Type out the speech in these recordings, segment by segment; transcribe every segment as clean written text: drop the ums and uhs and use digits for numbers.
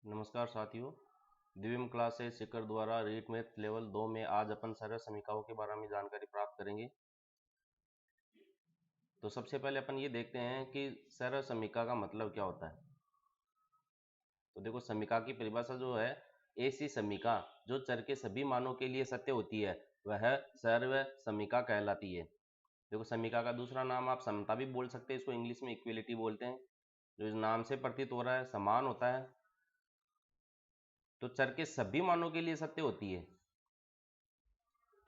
नमस्कार साथियों, दिव्यम क्लासेस शिखर द्वारा रीट मैथ लेवल 2 में आज अपन सरल समीकरणों के बारे में जानकारी प्राप्त करेंगे। तो सबसे पहले अपन ये देखते हैं कि सरल समीकरण का मतलब क्या होता है। तो देखो, समीकरण की परिभाषा जो है, ऐसी समीकरण जो चर के सभी मानों के लिए सत्य होती है वह सर्व समीकरण कहलाती है। देखो, समीकरण का दूसरा नाम आप समता भी बोल सकते हैं, इसको इंग्लिश में इक्वलिटी बोलते हैं। जो इस नाम से प्रतीत हो रहा है, समान होता है, तो चर के सभी मानों के लिए सत्य होती है।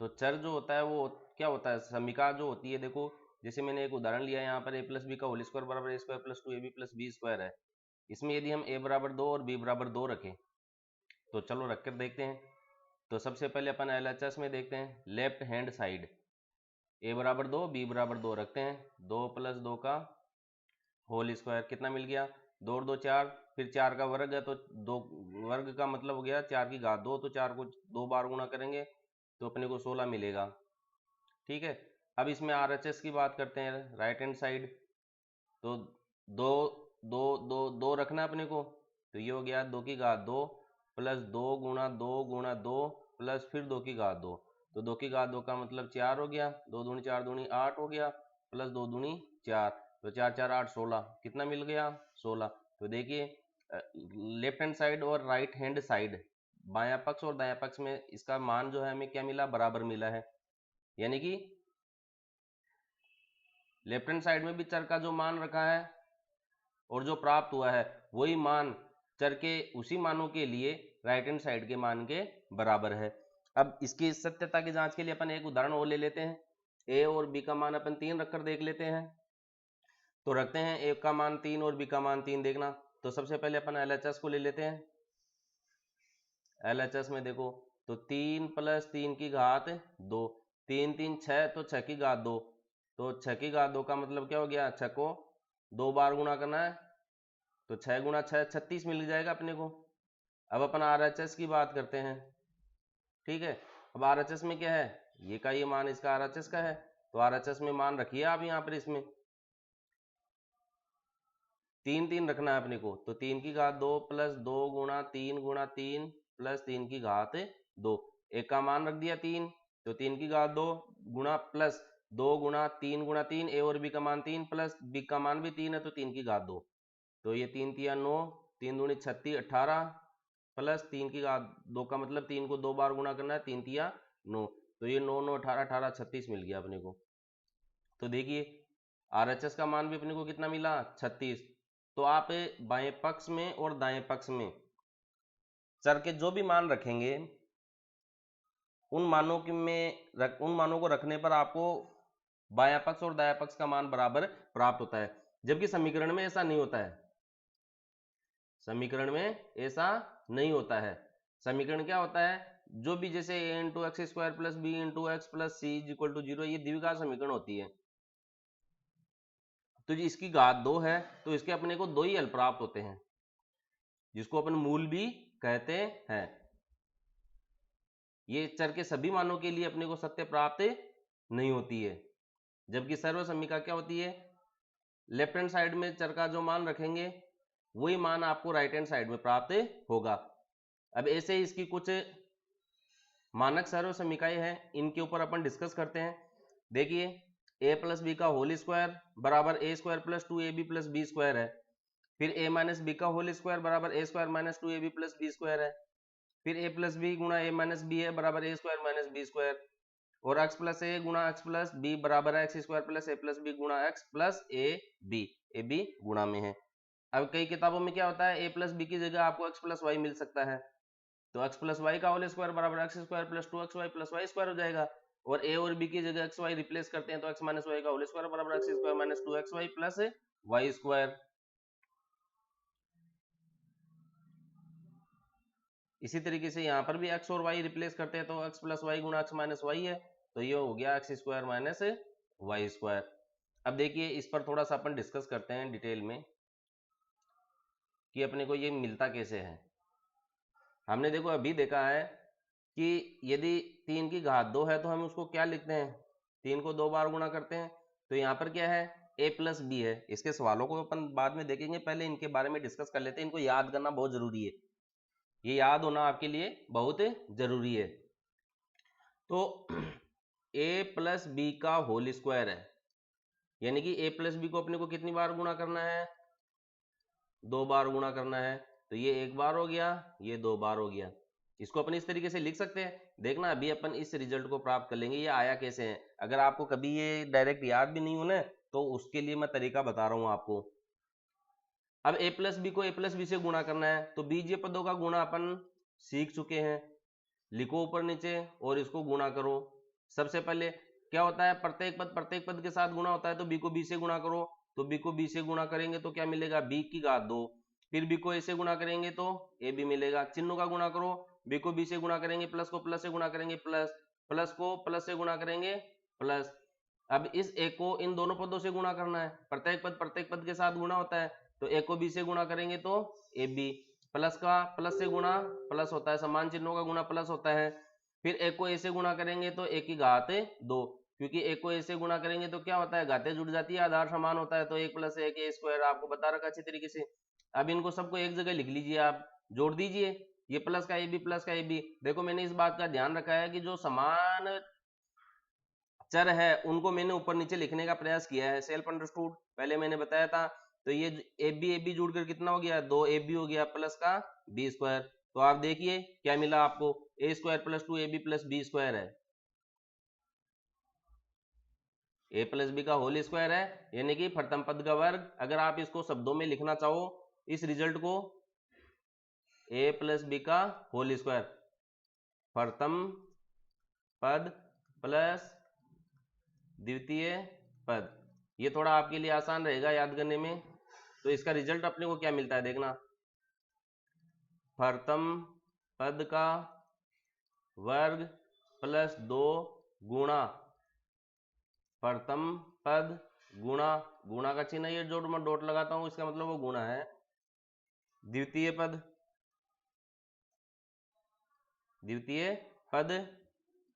तो चर जो होता है वो क्या होता है, समीकरण जो होती है। देखो, जैसे मैंने एक उदाहरण लिया है यहाँ पर, a प्लस बी का होल स्क्वायर बराबर A square plus 2ab plus B square है। इसमें यदि हम a बराबर 2 और b बराबर 2 रखें, तो चलो रख कर देखते हैं। तो सबसे पहले अपन LHS में देखते हैं, लेफ्ट हैंड साइड a बराबर 2 b बराबर 2 रखते हैं। 2 प्लस 2 का होल स्क्वायर कितना मिल गया, 2 और 2 4, फिर 4 का वर्ग है तो 2 वर्ग का मतलब हो गया 4 की घात 2, तो 4 को 2 बार गुणा करेंगे तो अपने को 16 मिलेगा। ठीक है, अब इसमें RHS की बात करते हैं, राइट हैंड साइड। तो 2 2 2 2 रखना अपने को, तो ये हो गया 2 की घात 2 प्लस 2 गुणा 2 गुणा 2 प्लस फिर 2 की घात 2, तो 2 की घात 2 का मतलब 4 हो गया, 2 दूनी 4 दूनी 8 हो गया, प्लस 2 दूनी 4, तो 4 4 8 16, कितना मिल गया 16। तो देखिए, लेफ्ट हैंड साइड और राइट हैंड साइड, बायां पक्ष और दायां पक्ष में इसका मान जो है हमें क्या मिला, बराबर मिला है। यानी कि लेफ्ट हैंड साइड में भी चर का जो मान रखा है और जो प्राप्त हुआ है वही मान चर के उसी मानों के लिए राइट हैंड साइड के मान के बराबर है। अब इसकी सत्यता की जांच के लिए अपन एक उदाहरण और ले लेते हैं। a और b का मान अपन 3 रखकर देख लेते हैं। तो रखते हैं a का मान 3 और b का मान 3 देखना। तो सबसे पहले अपन LHS को ले लेते हैं। LHS में देखो, तो 3 प्लस 3 की घात 2, 3 3 6, तो 6 की घात 2, तो 6 की घात 2 का मतलब क्या हो गया, 6 को 2 बार गुणा करना है, तो 6 गुणा 6 36 मिल जाएगा अपने को। अब अपन RHS की बात करते हैं। ठीक है, अब RHS में क्या है, ये का ये मान इसका RHS का है, तो RHS में मान रखिए आप यहाँ पर। इसमें 3 3 रखना है अपने को, तो 3 की घात 2 प्लस 2 गुणा 3 प्लस 3 की घात 2, एक का मान रख दिया 3, तो 3 की घात 2 गुणा प्लस 2 गुणा 3 a और b का मान 3 प्लस b का मान भी 3 है, तो 3 की घात 2, तो ये 3 तिया 9, 3 दूनी 36 18 प्लस 3 की घात 2 का मतलब 3 को 2 बार गुणा करना है, 3 तिया 9, तो ये 9 9 18 18 36 मिल गया अपने को। तो देखिए, RHS का मान भी अपने को कितना मिला, 36। तो आप बाएं पक्ष में और दाएं पक्ष में चर के जो भी मान रखेंगे उन मानों को रखने पर आपको बायां पक्ष और दायां पक्ष का मान बराबर प्राप्त होता है। जबकि समीकरण में ऐसा नहीं होता है। समीकरण में ऐसा नहीं होता है। समीकरण क्या होता है, जो भी जैसे a into x square plus b into x plus c is equal to 0, ये द्विघात समीकरण होती है। तो जी इसकी घात 2 है, तो इसके अपने को 2 ही हल प्राप्त होते हैं, जिसको अपन मूल भी कहते हैं। ये चर के सभी मानों के लिए अपने को सत्य प्राप्त नहीं होती है। जबकि सर्व समीकरण क्या होती है, लेफ्ट हैंड साइड में चर का जो मान रखेंगे वही मान आपको राइट हैंड साइड में प्राप्त होगा। अब ऐसे ही इसकी कुछ मानक सर्व समीकरण हैं, इनके ऊपर अपन डिस्कस करते हैं। देखिए, a प्लस बी का होल स्क्वायर बराबर A square plus 2ab plus B square है। फिर a माइनस बी का होल स्क्वायर बराबर A square minus 2ab plus B square है। फिर a प्लस बी गुणा a माइनस बी है बराबर A square minus B square, और x प्लस ए गुणा x प्लस बी बराबर है X square plus A plus B गुणा x प्लस ए बी गुणा में है। अब कई किताबों में क्या होता है, a प्लस बी की जगह आपको x प्लस वाई मिल सकता है, तो x प्लस वाई का होल स्क्वायर बराबर x square plus 2xy plus y square हो जाएगा। और a और b की जगह x y रिप्लेस करते हैं, तो x माइनस वाई का होल स्क्वायर बराबर x square minus 2xy plus y square. इसी तरीके से यहाँ पर भी x और y रिप्लेस करते हैं, तो x प्लस वाई गुणा x माइनस वाई है, तो ये हो गया x square minus y square. अब देखिए, इस पर थोड़ा सा अपन डिस्कस करते हैं डिटेल में कि अपने को ये मिलता कैसे है। हमने देखो अभी देखा है कि यदि 3 की घात 2 है तो हम उसको क्या लिखते हैं, 3 को 2 बार गुणा करते हैं, तो यहाँ पर क्या है, a प्लस बी है। इसके सवालों को अपन बाद में देखेंगे, पहले इनके बारे में डिस्कस कर लेते हैं, इनको याद करना बहुत जरूरी है। ये याद होना आपके लिए बहुत जरूरी है। तो a प्लस बी का होल स्क्वायर है, यानी कि a प्लस बी को अपने को कितनी बार गुणा करना है, 2 बार गुणा करना है। तो ये 1 बार हो गया, ये 2 बार हो गया। इसको अपन इस तरीके से लिख सकते हैं। देखना अभी अपन इस रिजल्ट को प्राप्त कर लेंगे, ये आया कैसे है। अगर आपको कभी ये डायरेक्ट याद भी नहीं हो ना, तो उसके लिए मैं तरीका बता रहा हूं आपको। अब a प्लस बी को a प्लस बी से गुणा करना है, तो बीजीय पदों का गुणा अपन सीख चुके हैं। लिखो ऊपर नीचे और इसको गुणा करो। सबसे पहले क्या होता है, प्रत्येक पद के साथ गुणा होता है, तो b को b से गुणा करो। तो b को b से गुणा करेंगे तो क्या मिलेगा, b की घात 2। फिर b को a से गुणा करेंगे तो ab मिलेगा। चिन्हों का गुणा करो, b को b से गुणा करेंगे, प्लस को प्लस से गुणा करेंगे प्लस, प्लस को प्लस से गुणा करेंगे प्लस। अब इस a को इन दोनों पदों से गुणा करना है, प्रत्येक पद के साथ गुणा होता है, तो a को b से गुणा करेंगे तो ab, प्लस का प्लस से गुणा प्लस होता है, समान चिन्हों का गुणा प्लस होता है। फिर a को a से गुणा करेंगे तो a की घात 2, क्योंकि a को a से गुणा करेंगे तो क्या होता है, घातें जुड़ जाती है, आधार समान होता है, तो 1 प्लस 1 a स्क्वायर आपको बता रखा अच्छी तरीके से। अब इनको सबको एक जगह लिख लीजिए, आप जोड़ दीजिए, ये प्लस का ab प्लस का ab। देखो मैंने इस बात का ध्यान रखा है कि जो समान चर है उनको मैंने ऊपर नीचे लिखने का प्रयास किया है, सेल्फ अंडरस्टूड, पहले मैंने बताया था। तो ये ab जुड़कर कितना हो गया, 2ab हो गया, प्लस का b स्क्वायर। तो आप देखिए क्या मिला आपको, a square plus 2ab plus b square है, a प्लस बी का होल स्क्वायर है, यानी कि प्रथम पद का वर्ग। अगर आप इसको शब्दों में लिखना चाहो इस रिजल्ट को, a प्लस बी का होल स्क्वायर, प्रथम पद प्लस द्वितीय पद। ये थोड़ा आपके लिए आसान रहेगा याद करने में। तो इसका रिजल्ट अपने को क्या मिलता है, देखना, प्रथम पद का वर्ग प्लस 2 गुणा प्रथम पद गुणा, गुणा का चिन्ह ये जो मैं डॉट लगाता हूं इसका मतलब वो गुणा है, द्वितीय पद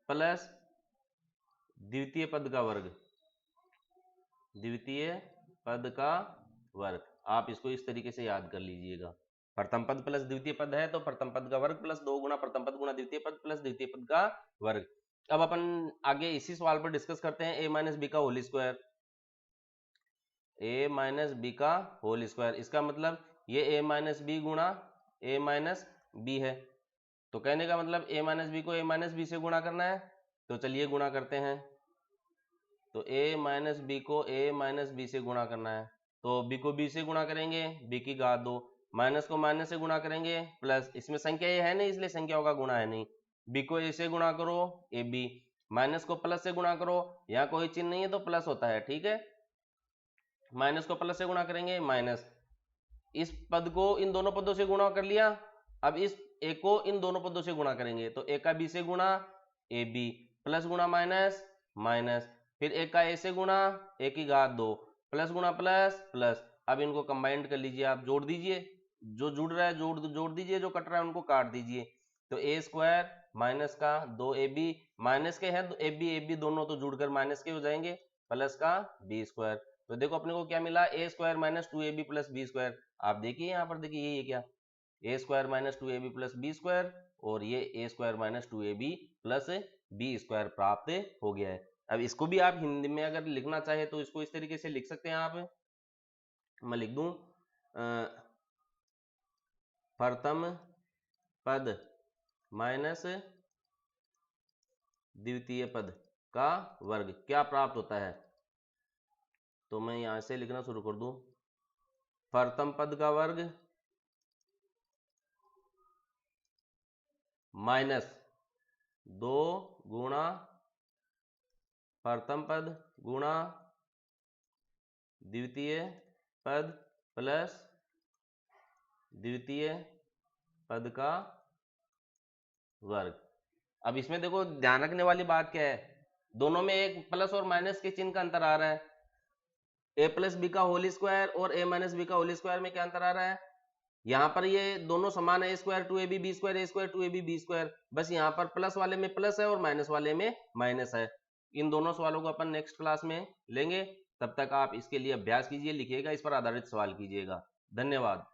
प्लस द्वितीय पद का वर्ग, द्वितीय पद का वर्ग। आप इसको इस तरीके से याद कर लीजिएगा, प्रथम पद प्लस द्वितीय पद है तो प्रथम पद का वर्ग प्लस 2 गुणा प्रथम पद गुणा द्वितीय पद प्लस द्वितीय पद का वर्ग। अब अपन आगे इसी सवाल पर डिस्कस करते हैं, a माइनस बी का whole square, a minus B का होल स्क्वायर, इसका मतलब ये a माइनस बी गुणा a माइनस बी है। तो कहने का मतलब a माइनस बी को a माइनस बी से गुणा करना है, तो चलिए गुणा करते हैं। तो a माइनस बी को a माइनस बी से गुणा करना है, तो b को b से गुणा करेंगे, b की घात 2, माइनस को माइनस से गुणा करेंगे प्लस, इसमें संख्या ये है नहीं इसलिए संख्याओं का गुणा है नहीं, b को a से गुणा करो ab, माइनस को प्लस से गुणा करो, यहाँ कोई चिन्ह नहीं है तो प्लस होता है, ठीक है, माइनस को प्लस से गुणा करेंगे माइनस, इस पद को इन दोनों पदों से गुणा कर लिया। अब इस a को इन दोनों पदों से गुणा करेंगे, तो a का b से गुणा ab, प्लस गुणा माइनस माइनस, फिर a का a से गुणा a की घात 2, प्लस गुणा प्लस प्लस। अब इनको कंबाइंड कर लीजिए, आप जोड़ दीजिए, जो जुड़ रहा है जोड़ दीजिए, जो कट रहा है उनको काट दीजिए। तो a स्क्वायर माइनस का 2ab, माइनस के हैं तो ab दोनों तो जुड़कर माइनस के हो जाएंगे, प्लस का b स्क्वायर। तो देखो अपने को क्या मिला, a square minus 2ab plus b square. आप देखिए यहाँ पर देखिए ये क्या, a square minus 2ab plus b square, और ये a square minus 2ab plus b square प्राप्त हो गया है। अब इसको भी आप हिंदी में अगर लिखना चाहे तो इसको इस तरीके से लिख सकते हैं आप, मैं लिख दूं प्रथम पद माइनस द्वितीय पद का वर्ग क्या प्राप्त होता है। तो मैं यहां से लिखना शुरू कर दूं, प्रथम पद का वर्ग माइनस 2 गुणा प्रथम पद गुणा द्वितीय पद प्लस द्वितीय पद का वर्ग। अब इसमें देखो ध्यान रखने वाली बात क्या है, दोनों में एक प्लस और माइनस के चिन्ह का अंतर आ रहा है, a प्लस बी का होल स्क्वायर और a माइनस बी का होल स्क्वायर में क्या अंतर आ रहा है, यहाँ पर ये दोनों समान है, a square 2ab b square, a square 2ab b square, बस यहाँ पर प्लस वाले में प्लस है और माइनस वाले में माइनस है। इन दोनों सवालों को अपन नेक्स्ट क्लास में लेंगे, तब तक आप इसके लिए अभ्यास कीजिए, लिखिएगा, इस पर आधारित सवाल कीजिएगा। धन्यवाद।